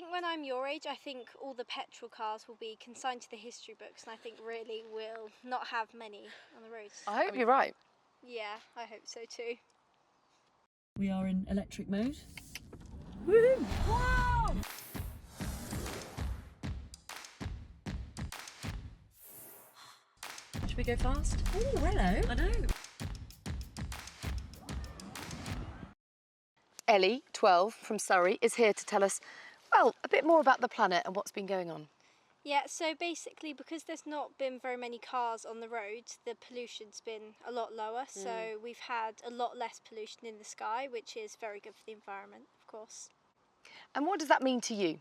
think when I'm your age, I think all the petrol cars will be consigned to the history books, and I think really we'll not have many on the roads. I hope you're right. Yeah, I hope so too. We are in electric mode. Woohoo! Wow! Should we go fast? Oh, hello. I know. Ellie, 12, from Surrey, is here to tell us, well, a bit more about the planet and what's been going on. Yeah, so basically because there's not been very many cars on the road, the pollution's been a lot lower. So we've had a lot less pollution in the sky, which is very good for the environment, of course. And what does that mean to you?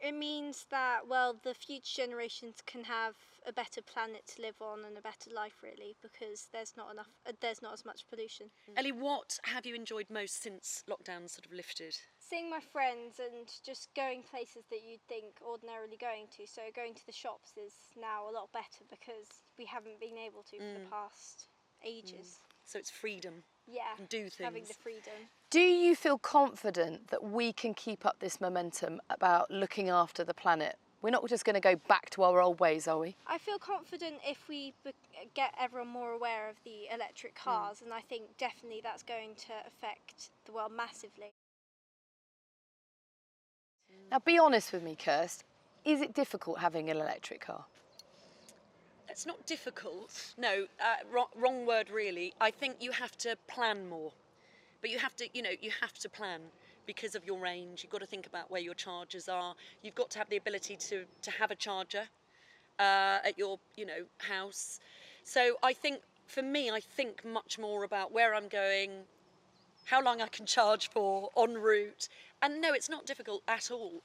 It means that, well, the future generations can have a better planet to live on and a better life, really, because there's not as much pollution. Ellie, what have you enjoyed most since lockdown sort of lifted? Seeing my friends and just going places that you'd think ordinarily going to. So going to the shops is now a lot better because we haven't been able to for the past ages. So it's freedom. Yeah, And do things. having the freedom. Do you feel confident that we can keep up this momentum about looking after the planet? We're not just going to go back to our old ways, are we? I feel confident if we get everyone more aware of the electric cars, and I think definitely that's going to affect the world massively. Now, be honest with me, Kirst. Is it difficult having an electric car? It's not difficult. No, wrong word really. I think you have to plan more. But you have to plan because of your range. You've got to think about where your chargers are. You've got to have the ability to have a charger at your, house. So I think, for me, I think much more about where I'm going, how long I can charge for en route. And no, it's not difficult at all.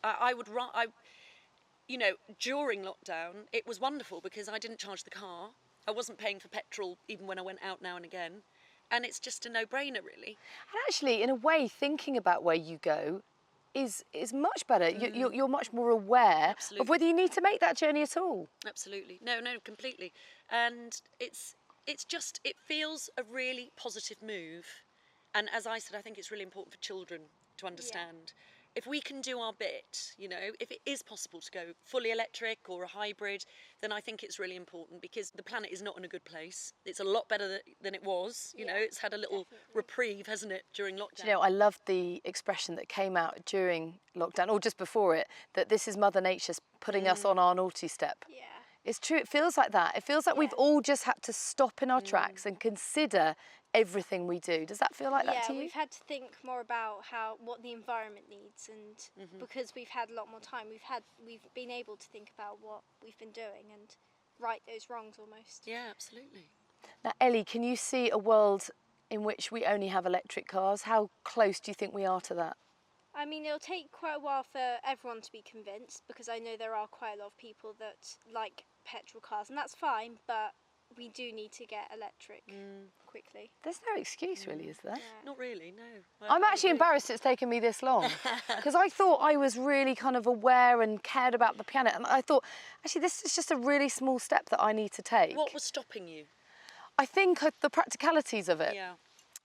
During lockdown, it was wonderful because I didn't charge the car. I wasn't paying for petrol even when I went out now and again. And it's just a no-brainer, really. And actually, in a way, thinking about where you go is much better. You're much more aware of whether you need to make that journey at all. Absolutely. No, completely. And it feels a really positive move. And as I said, I think it's really important for children to understand. Yeah. If we can do our bit, if it is possible to go fully electric or a hybrid, then I think it's really important because the planet is not in a good place. It's a lot better than it was. It's had a little reprieve, hasn't it, during lockdown? I loved the expression that came out during lockdown, or just before it, that this is Mother Nature putting us on our naughty step. Yeah. It's true, it feels like that. It feels like we've all just had to stop in our tracks and consider everything we do. Does that feel like that to you? Yeah, we've had to think more about what the environment needs, and because we've had a lot more time, we've been able to think about what we've been doing and right those wrongs almost. Yeah, absolutely. Now, Ellie, can you see a world in which we only have electric cars? How close do you think we are to that? I mean, it'll take quite a while for everyone to be convinced because I know there are quite a lot of people that like petrol cars, and that's fine, but we do need to get electric quickly. There's no excuse really, is there? Yeah. Not really, no. I'm actually embarrassed it's taken me this long because I thought I was really kind of aware and cared about the planet, and I thought, actually, this is just a really small step that I need to take. What was stopping you? I think the practicalities of it. Yeah.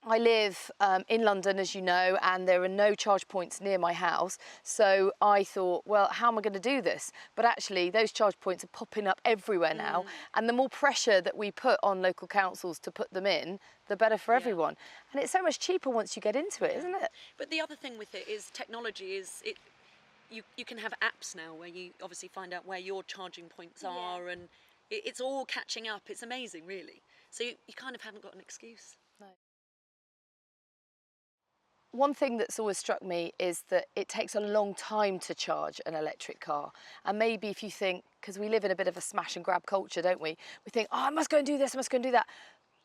I live in London, as you know, and there are no charge points near my house. So I thought, well, how am I going to do this? But actually, those charge points are popping up everywhere now. And the more pressure that we put on local councils to put them in, the better for everyone. And it's so much cheaper once you get into it, isn't it? But the other thing with it is technology is you can have apps now where you obviously find out where your charging points are, and it's all catching up. It's amazing, really. So you kind of haven't got an excuse. No. One thing that's always struck me is that it takes a long time to charge an electric car. And maybe if you think, because we live in a bit of a smash and grab culture, don't we? We think, oh, I must go and do this, I must go and do that.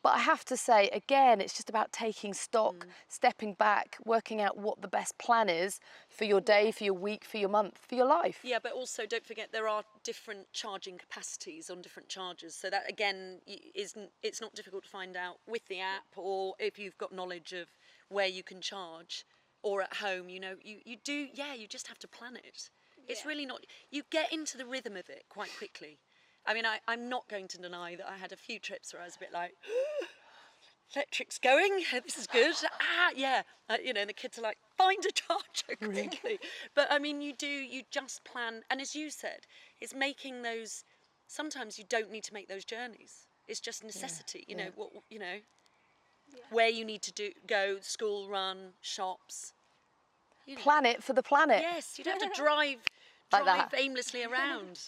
But I have to say, again, it's just about taking stock, stepping back, working out what the best plan is for your day, for your week, for your month, for your life. Yeah, but also don't forget there are different charging capacities on different chargers. So that, again, it's not difficult to find out with the app, or if you've got knowledge of where you can charge, or at home, you just have to plan it. It's really not, you get into the rhythm of it quite quickly. I mean, I'm not going to deny that I had a few trips where I was a bit like, electric's going, this is good. Yeah. You know, and the kids are like, find a charger quickly. But I mean, you just plan. And as you said, it's making those, sometimes you don't need to make those journeys. It's just necessity, you know, where you need to go, school run, shops. You know. Plan it for the planet. Yes, you don't have to drive Like that. aimlessly around.